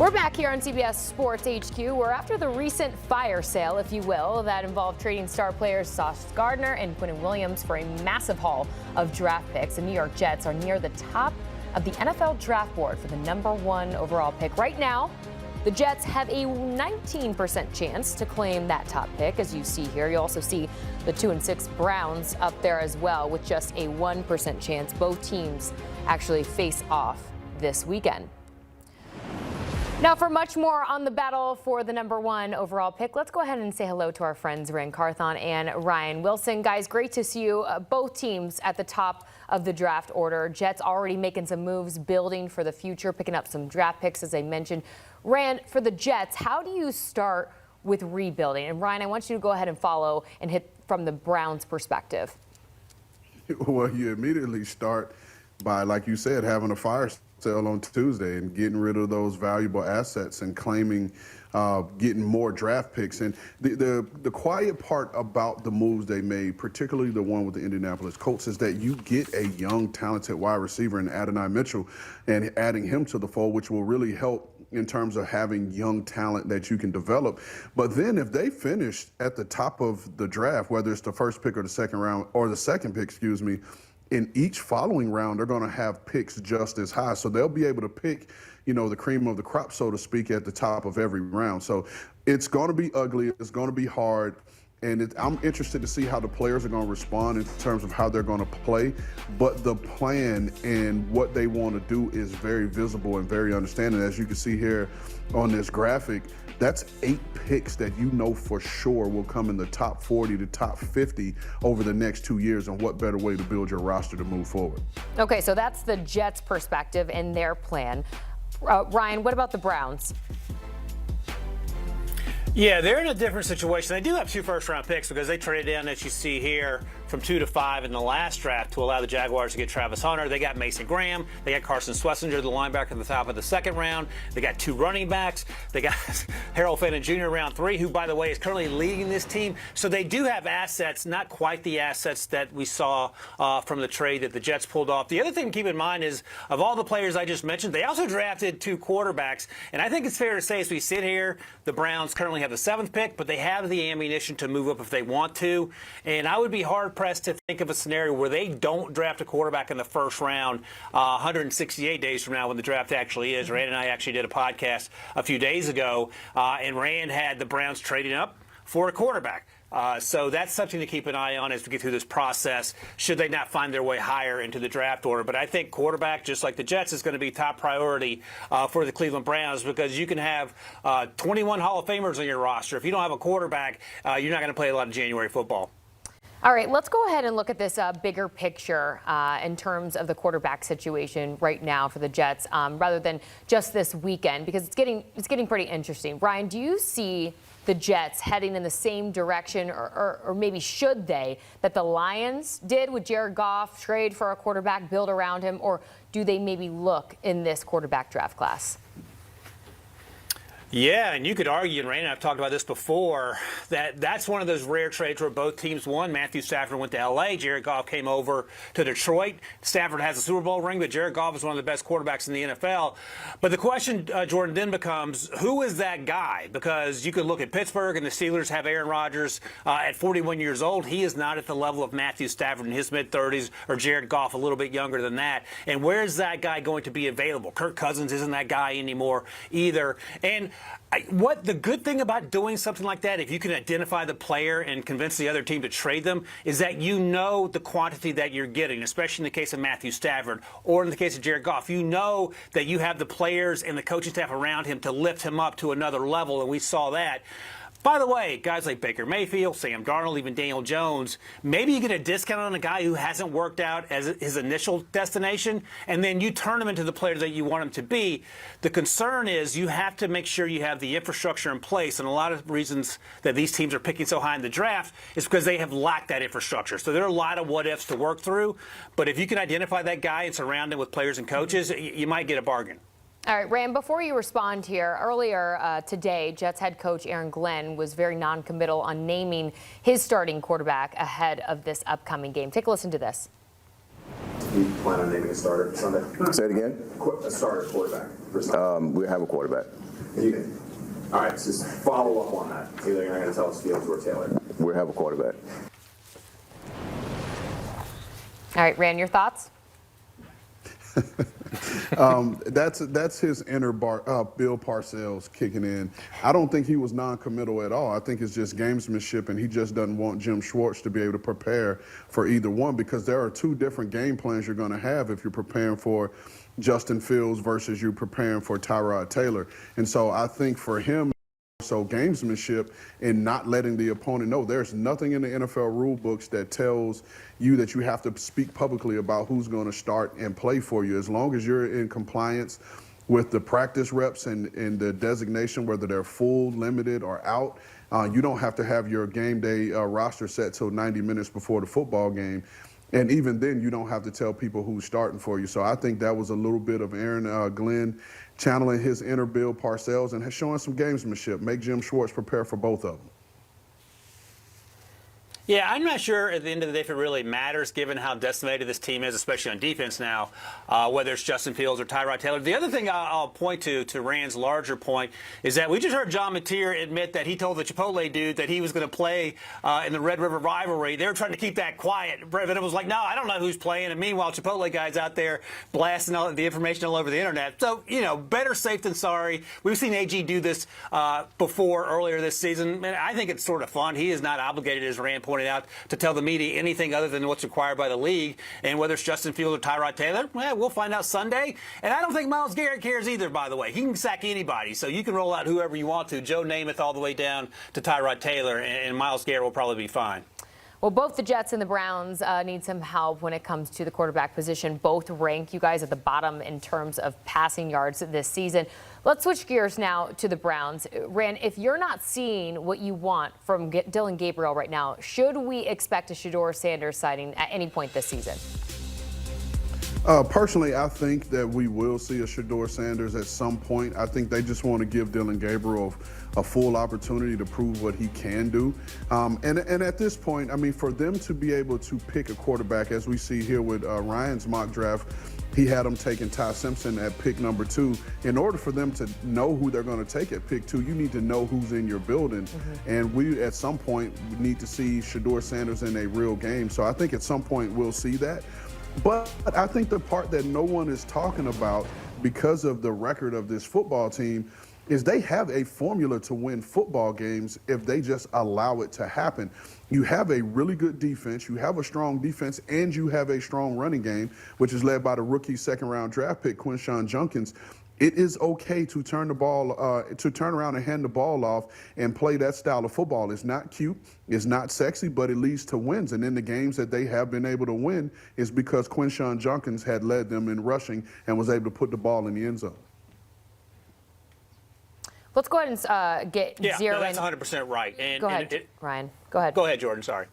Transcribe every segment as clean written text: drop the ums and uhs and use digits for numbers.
We're back here on CBS Sports HQ. We're after the recent fire sale, if you will, that involved trading star players Sauce Gardner and Quinnen Williams for a massive haul of draft picks. The New York Jets are near the top of the NFL draft board for the #1 overall pick. Right now, the Jets have a 19% chance to claim that top pick, as you see here. You also see the 2 and 6 Browns up there as well, with just a 1% chance. Both teams actually face off this weekend. Now, for much more on the battle for the #1 overall pick, let's go ahead and say hello to our friends Ran Carthon and Ryan Wilson. Guys, great to see you. Both teams at the top of the draft order. Jets already making some moves, building for the future, picking up some draft picks, as I mentioned. Ran, for the Jets, how do you start with rebuilding? And Ryan, I want you to go ahead and follow and hit from the Browns' perspective. Well, you immediately start by, like you said, having a fire sale on Tuesday and getting rid of those valuable assets and claiming getting more draft picks. And the quiet part about the moves they made, particularly the one with the Indianapolis Colts, is that you get a young, talented wide receiver in Adonai Mitchell and adding him to the fold, which will really help in terms of having young talent that you can develop. But then if they finish at the top of the draft, whether it's the first pick or the second round, or the second pick, excuse me, in each following round, they're going to have picks just as high. So they'll be able to pick, you know, the cream of the crop, so to speak, at the top of every round. So it's going to be ugly. It's going to be hard. And I'm interested to see how the players are going to respond in terms of how they're going to play. But the plan and what they want to do is very visible and very understanding. As you can see here on this graphic, that's 8 picks that you know for sure will come in the top 40 to top 50 over the next 2 years. And what better way to build your roster to move forward? Okay, so that's the Jets' perspective and their plan. Ryan, what about the Browns? Yeah, they're in a different situation. They do have 2 first-round picks because they traded down, as you see here, from 2 to 5 in the last draft to allow the Jaguars to get Travis Hunter. They got Mason Graham. They got Carson Schlesinger, the linebacker, at the top of the second round. They got 2 running backs. They got Harold Fannin Jr. round 3, who, by the way, is currently leading this team. So they do have assets, not quite the assets that we saw from the trade that the Jets pulled off. The other thing to keep in mind is, of all the players I just mentioned, they also drafted 2 quarterbacks. And I think it's fair to say, as we sit here, the Browns currently have the 7th pick, but they have the ammunition to move up if they want to. And I would be hard-pressed to think of a scenario where they don't draft a quarterback in the first round 168 days from now when the draft actually is. Rand and I actually did a podcast a few days ago, and Rand had the Browns trading up for a quarterback. So that's something to keep an eye on as we get through this process, should they not find their way higher into the draft order. But I think quarterback, just like the Jets, is going to be top priority for the Cleveland Browns, because you can have 21 Hall of Famers on your roster. If you don't have a quarterback, you're not going to play a lot of January football. All right, let's go ahead and look at this bigger picture in terms of the quarterback situation right now for the Jets, rather than just this weekend, because it's getting pretty interesting. Ryan, do you see the Jets heading in the same direction, or maybe should they, that the Lions did with Jared Goff, trade for a quarterback, build around him, or do they maybe look in this quarterback draft class? Yeah, and you could argue, and Ray and I have talked about this before, that's one of those rare trades where both teams won. Matthew Stafford went to L.A. Jared Goff came over to Detroit. Stafford has a Super Bowl ring, but Jared Goff is one of the best quarterbacks in the NFL. But the question, Jordan, then becomes, who is that guy? Because you could look at Pittsburgh, and the Steelers have Aaron Rodgers at 41 years old. He is not at the level of Matthew Stafford in his mid-30s, or Jared Goff a little bit younger than that. And where is that guy going to be available? Kirk Cousins isn't that guy anymore either. And what the good thing about doing something like that, if you can identify the player and convince the other team to trade them, is that you know the quantity that you're getting, especially in the case of Matthew Stafford or in the case of Jared Goff. You know that you have the players and the coaching staff around him to lift him up to another level, and we saw that. By the way, guys like Baker Mayfield, Sam Darnold, even Daniel Jones, maybe you get a discount on a guy who hasn't worked out as his initial destination, and then you turn him into the player that you want him to be. The concern is you have to make sure you have the infrastructure in place, and a lot of reasons that these teams are picking so high in the draft is because they have lacked that infrastructure. So there are a lot of what-ifs to work through, but if you can identify that guy and surround him with players and coaches, you might get a bargain. All right, Ram, before you respond here, earlier today, Jets head coach Aaron Glenn was very non-committal on naming his starting quarterback ahead of this upcoming game. Take a listen to this. You plan on naming a starter Sunday? Say it again? A starter quarterback for Sunday. We have a quarterback. All right, so just follow up on that. Either you're not going to tell us Fields or Taylor. We have a quarterback. All right, Ran, your thoughts? That's his inner Bill Parcells kicking in. I don't think he was non-committal at all. I think it's just gamesmanship, and he just doesn't want Jim Schwartz to be able to prepare for either one, because there are two different game plans you're going to have if you're preparing for Justin Fields versus you preparing for Tyrod Taylor. And so I think for him, so gamesmanship and not letting the opponent know. There's nothing in the NFL rule books that tells you that you have to speak publicly about who's going to start and play for you. As long as you're in compliance with the practice reps and the designation, whether they're full, limited, or out, you don't have to have your game day roster set till 90 minutes before the football game. And even then, you don't have to tell people who's starting for you. So I think that was a little bit of Aaron Glenn channeling his inner Bill Parcells and showing some gamesmanship. Make Jim Schwartz prepare for both of them. Yeah, I'm not sure at the end of the day if it really matters, given how decimated this team is, especially on defense now, whether it's Justin Fields or Tyrod Taylor. The other thing I'll point to Rand's larger point, is that we just heard John Mateer admit that he told the Chipotle dude that he was going to play in the Red River rivalry. They were trying to keep that quiet. It was like, no, I don't know who's playing. And meanwhile, Chipotle guy's out there blasting all the information all over the internet. So, better safe than sorry. We've seen AG do this before earlier this season, and I think it's sort of fun. He is not obligated, as Rand pointed out, to tell the media anything other than what's required by the league. And whether it's Justin Fields or Tyrod Taylor, we'll find out Sunday. And I don't think Myles Garrett cares either, by the way. He can sack anybody, so you can roll out whoever you want to. Joe Namath all the way down to Tyrod Taylor, and Myles Garrett will probably be fine. Well, both the Jets and the Browns need some help when it comes to the quarterback position. Both rank you guys at the bottom in terms of passing yards this season. Let's switch gears now to the Browns. Rand, if you're not seeing what you want from Dylan Gabriel right now, should we expect a Shedeur Sanders sighting at any point this season? Personally, I think that we will see a Shedeur Sanders at some point. I think they just want to give Dylan Gabriel a full opportunity to prove what he can do. And at this point, I mean, for them to be able to pick a quarterback, as we see here with Ryan's mock draft, he had them taking Ty Simpson at pick number 2. In order for them to know who they're going to take at pick 2, you need to know who's in your building. And we, at some point, need to see Shedeur Sanders in a real game. So I think at some point we'll see that. But I think the part that no one is talking about, because of the record of this football team, is they have a formula to win football games if they just allow it to happen. You have a really good defense, you have a strong defense, and you have a strong running game, which is led by the rookie second-round draft pick, Quinshon Judkins. It is okay to turn around and hand the ball off and play that style of football. It's not cute, it's not sexy, but it leads to wins. And in the games that they have been able to win is because Quinshon Judkins had led them in rushing and was able to put the ball in the end zone. Let's go ahead and get zero in. That's 100% right. Go ahead, Ryan. Go ahead. Go ahead, Jordan. Sorry.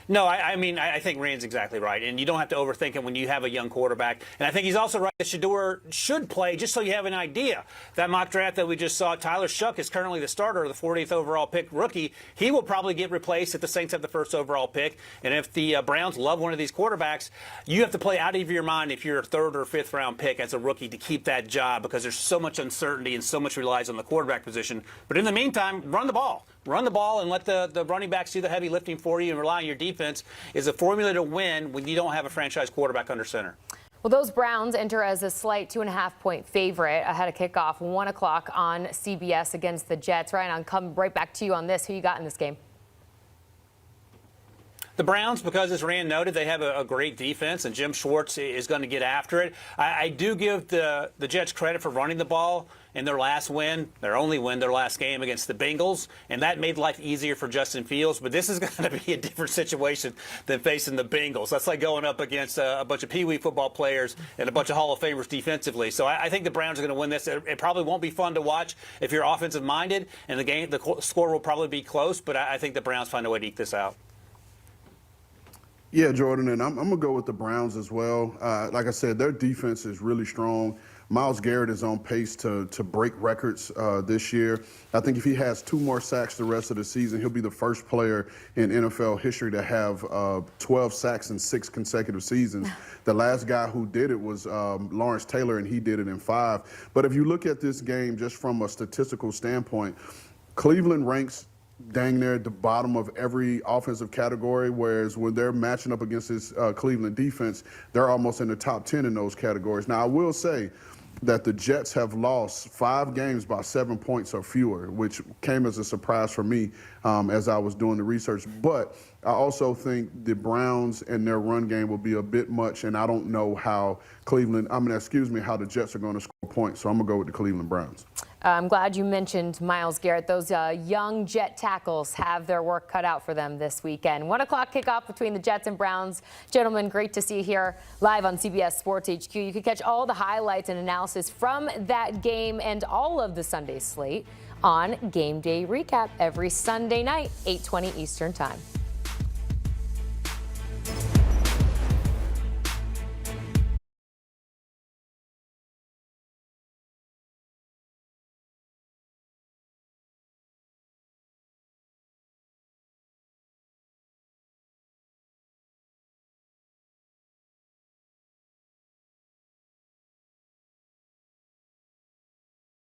No, I mean, I think Rand's exactly right. And you don't have to overthink it when you have a young quarterback. And I think he's also right that Shedeur should play, just so you have an idea. That mock draft that we just saw, Tyler Shuck is currently the starter, the 40th overall pick rookie. He will probably get replaced if the Saints have the first overall pick. And if the Browns love one of these quarterbacks, you have to play out of your mind if you're a third or fifth round pick as a rookie to keep that job, because there's so much uncertainty and so much relies on the quarterback position. But in the meantime, run the ball. Run the ball and let the running backs do the heavy lifting for you, and rely on your defense is a formula to win when you don't have a franchise quarterback under center. Well, those Browns enter as a slight 2.5-point favorite ahead of kickoff, 1 o'clock on CBS against the Jets. Ryan, I'll come right back to you on this. Who you got in this game? The Browns, because as Rand noted, they have a great defense, and Jim Schwartz is going to get after it. I do give the Jets credit for running the ball in their last win, their only win, their last game against the Bengals, and that made life easier for Justin Fields. But this is going to be a different situation than facing the Bengals. That's like going up against a bunch of Pee Wee football players and a bunch of Hall of Famers defensively. So I think the Browns are going to win this. It probably won't be fun to watch if you're offensive minded, and the score will probably be close. But I think the Browns find a way to eke this out. Yeah, Jordan, and I'm going to go with the Browns as well. Like I said, their defense is really strong. Myles Garrett is on pace to break records this year. I think if he has 2 more sacks the rest of the season, he'll be the first player in NFL history to have 12 sacks in 6 consecutive seasons. The last guy who did it was Lawrence Taylor, and he did it in 5. But if you look at this game just from a statistical standpoint, Cleveland ranks dang near at the bottom of every offensive category, whereas when they're matching up against this Cleveland defense, they're almost in the top 10 in those categories. Now, I will say that the Jets have lost 5 games by 7 points or fewer, which came as a surprise for me as I was doing the research. But I also think the Browns and their run game will be a bit much, and I don't know how how the Jets are going to score points, so I'm going to go with the Cleveland Browns. I'm glad you mentioned Myles Garrett. Those young Jet tackles have their work cut out for them this weekend. 1 o'clock kickoff between the Jets and Browns. Gentlemen, great to see you here live on CBS Sports HQ. You can catch all the highlights and analysis from that game and all of the Sunday slate on Game Day Recap every Sunday night, 8:20 Eastern Time.